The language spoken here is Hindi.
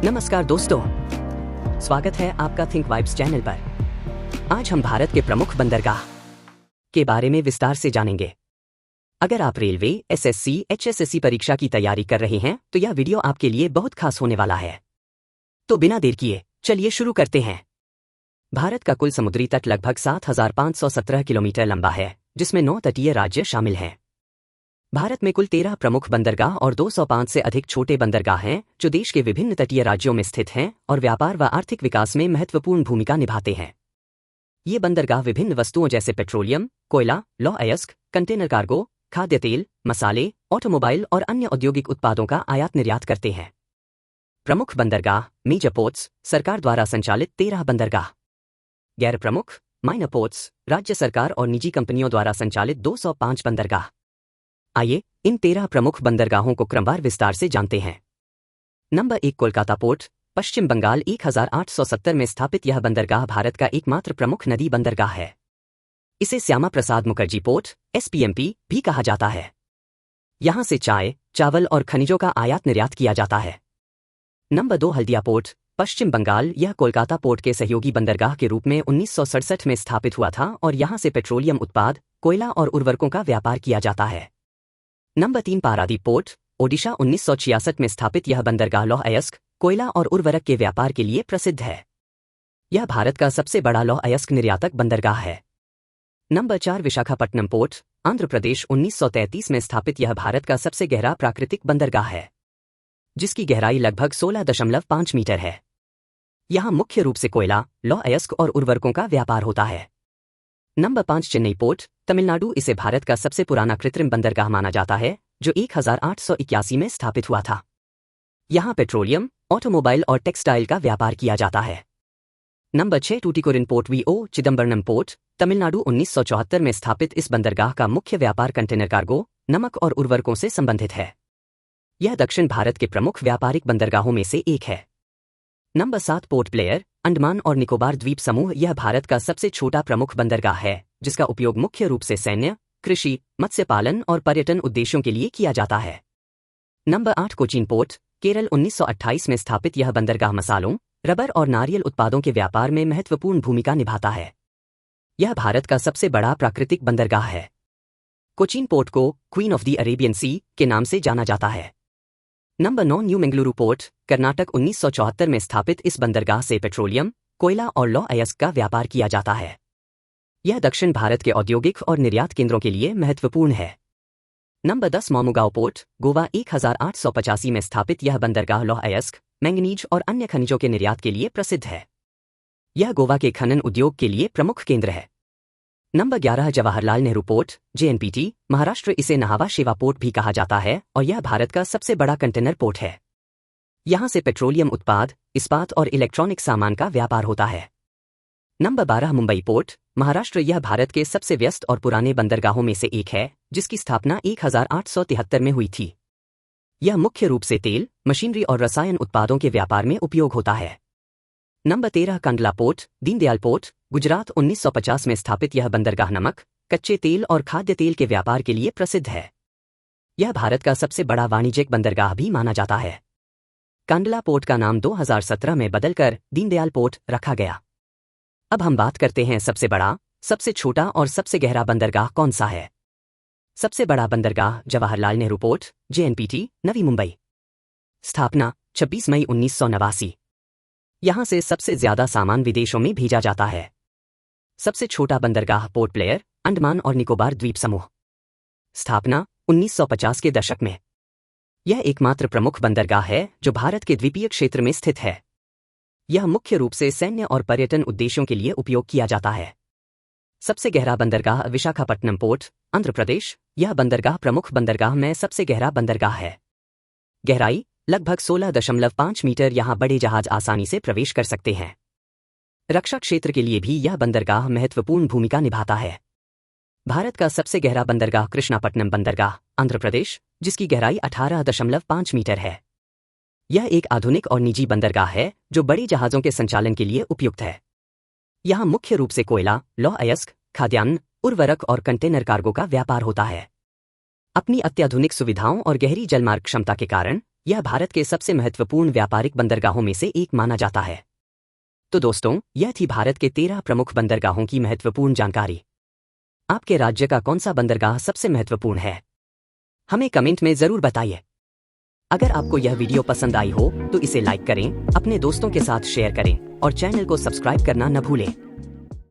नमस्कार दोस्तों, स्वागत है आपका थिंक वाइब्स चैनल पर। आज हम भारत के प्रमुख बंदरगाह के बारे में विस्तार से जानेंगे। अगर आप रेलवे, एसएससी, एचएसएससी परीक्षा की तैयारी कर रहे हैं तो यह वीडियो आपके लिए बहुत खास होने वाला है। तो बिना देर किए चलिए शुरू करते हैं। भारत का कुल समुद्री तट लगभग 7,517 किलोमीटर लंबा है, जिसमें 9 तटीय राज्य शामिल हैं। भारत में कुल 13 प्रमुख बंदरगाह और 205 से अधिक छोटे बंदरगाह हैं, जो देश के विभिन्न तटीय राज्यों में स्थित हैं और व्यापार व आर्थिक विकास में महत्वपूर्ण भूमिका निभाते हैं। ये बंदरगाह विभिन्न वस्तुओं जैसे पेट्रोलियम, कोयला, लौह अयस्क, कंटेनर कार्गो, खाद्य तेल, मसाले, ऑटोमोबाइल और अन्य औद्योगिक उत्पादों का आयात निर्यात करते हैं। प्रमुख बंदरगाह मेजर पोर्ट्स, सरकार द्वारा संचालित 13 बंदरगाह। गैर प्रमुख माइनर पोर्ट्स, राज्य सरकार और निजी कंपनियों द्वारा संचालित 205 बंदरगाह। आइए इन 13 प्रमुख बंदरगाहों को क्रमवार विस्तार से जानते हैं। नंबर 1, कोलकाता पोर्ट, पश्चिम बंगाल। 1870 में स्थापित यह बंदरगाह भारत का एकमात्र प्रमुख नदी बंदरगाह है। इसे श्यामा प्रसाद मुखर्जी पोर्ट, एसपीएमपी भी कहा जाता है। यहां से चाय, चावल और खनिजों का आयात निर्यात किया जाता है। नंबर 2, हल्दिया पोर्ट, पश्चिम बंगाल। यह कोलकाता पोर्ट के सहयोगी बंदरगाह के रूप में 1967 में स्थापित हुआ था और यहां से पेट्रोलियम उत्पाद, कोयला और उर्वरकों का व्यापार किया जाता है। Number 3, Paradip port, Odisha. 1966 में स्थापित यह बंदरगाह लौह अयस्क, कोयला और उर्वरक के व्यापार के लिए प्रसिद्ध है। यह भारत का सबसे बड़ा लौह अयस्क निर्यातक बंदरगाह है। Number 4, Visakhapatnam port, Andhra Pradesh. 1933 में स्थापित यह भारत का सबसे गहरा प्राकृतिक बंदरगाह है, जिसकी गहराई लगभग 16.5 मीटर है। यहां मुख्य रूप से कोयला, लौह अयस्क और उर्वरकों का व्यापार होता है। Number 5, Chennai port, Tamil Nadu. इसे भारत का सबसे पुराना कृत्रिम बंदरगाह माना जाता है, जो 1881 में स्थापित हुआ था। यहां पेट्रोलियम, ऑटोमोबाइल और टेक्सटाइल का व्यापार किया जाता है। Number 6, Tuticorin port VO, Chidambaram port, Tamil Nadu. 1974 में स्थापित इस बंदरगाह का मुख्य व्यापार कंटेनर कार्गो, नमक और उर्वरकों से संबंधित है। यह दक्षिण भारत के प्रमुख व्यापारिक बंदरगाहों में से एक है। नंबर 7, पोर्ट ब्लेयर, अंडमान और निकोबार द्वीप समूह। यह भारत का सबसे छोटा प्रमुख बंदरगाह है, जिसका उपयोग मुख्य रूप से सैन्य, कृषि, मत्स्य पालन और पर्यटन उद्देश्यों के लिए किया जाता है। Number 8, Cochin port, Kerala. 1928 में स्थापित यह बंदरगाह मसालों, रबर और नारियल उत्पादों के व्यापार में महत्वपूर्ण भूमिका निभाता है। यह भारत का सबसे बड़ा प्राकृतिक बंदरगाह है। कोचीन पोर्ट को क्वीन ऑफ द अरेबियन सी के नाम से जाना जाता है। Number 9, new Mangaluru port, Karnataka. 1974 में स्थापित इस बंदरगाह से पेट्रोलियम, कोयला और लौह अयस्क का व्यापार किया जाता है। यह दक्षिण भारत के औद्योगिक और निर्यात केंद्रों के लिए महत्वपूर्ण है। Number 10, मोमुगांव port, Goa. 1885 में स्थापित यह बंदरगाह लौह अयस्क, मैंगनीज और अन्य खनिजों के निर्यात के लिए प्रसिद्ध है। यह गोवा के खनन उद्योग के लिए प्रमुख केंद्र है। Number 11, Jawaharlal Nehru port, JNPT, Maharashtra. इसे नहावा शेवा पोर्ट भी कहा जाता है और यह भारत का सबसे बड़ा कंटेनर पोर्ट है। यहां से पेट्रोलियम उत्पाद, इस्पात और इलेक्ट्रॉनिक सामान का व्यापार होता है। Number 12, Mumbai port, Maharashtra. यह भारत के सबसे व्यस्त और पुराने बंदरगाहों में से एक है, जिसकी स्थापना 1873 में हुई थी। यह मुख्य रूप से तेल, मशीनरी और रसायन उत्पादों के व्यापार में उपयोग होता है। Number 13, Kandla port, Deendayal port, Gujarat. 1950 में स्थापित यह बंदरगाह नमक, कच्चे तेल और खाद्य तेल के व्यापार के लिए प्रसिद्ध है। यह भारत का सबसे बड़ा वाणिज्यिक बंदरगाह भी माना जाता है। कांडला पोर्ट का नाम 2017 में बदलकर दीनदयाल पोर्ट रखा गया। अब हम बात करते हैं सबसे बड़ा, सबसे छोटा और सबसे गहरा बंदरगाह कौन सा है। सबसे बड़ा बंदरगाह जवाहरलाल नेहरू पोर्ट, जेएनपीटी, नवी मुंबई। स्थापना 26 मई 1989। यहां से सबसे ज्यादा सामान विदेशों में भेजा जाता है। सबसे छोटा बंदरगाह पोर्ट ब्लेयर, अंडमान और निकोबार द्वीप समूह। स्थापना 1950 के दशक में। यह एकमात्र प्रमुख बंदरगाह है जो भारत के द्वीपीय क्षेत्र में स्थित है। यह मुख्य रूप से सैन्य और पर्यटन उद्देश्यों के लिए उपयोग किया जाता है। सबसे गहरा बंदरगाह विशाखापट्टनम पोर्ट, आंध्र प्रदेश। यह बंदरगाह प्रमुख बंदरगाह में सबसे गहरा बंदरगाह है। गहराई लगभग 16.5 मीटर। यहां बड़े जहाज आसानी से प्रवेश कर सकते हैं। रक्षा क्षेत्र के लिए भी यह बंदरगाह महत्वपूर्ण भूमिका निभाता है। भारत का सबसे गहरा बंदरगाह कृष्णापट्टनम बंदरगाह, आंध्र प्रदेश, जिसकी गहराई 18.5 मीटर है। यह एक आधुनिक और निजी बंदरगाह है जो बड़े जहाजों के संचालन के लिए उपयुक्त है। यहां मुख्य रूप से कोयला, लौह अयस्क, खाद्यान्न, उर्वरक और कंटेनर कार्गो का व्यापार होता है। अपनी अत्याधुनिक सुविधाओं और गहरी जलमार्ग क्षमता के कारण यह भारत के सबसे महत्वपूर्ण व्यापारिक बंदरगाहों में से एक माना जाता है। तो दोस्तों, यह थी भारत के 13 प्रमुख बंदरगाहों की महत्वपूर्ण जानकारी। आपके राज्य का कौन सा बंदरगाह सबसे महत्वपूर्ण है? हमें कमेंट में जरूर बताइए। अगर आपको यह वीडियो पसंद आई हो तो इसे लाइक करें, अपने दोस्तों के साथ शेयर करें और चैनल को सब्सक्राइब करना न भूलें।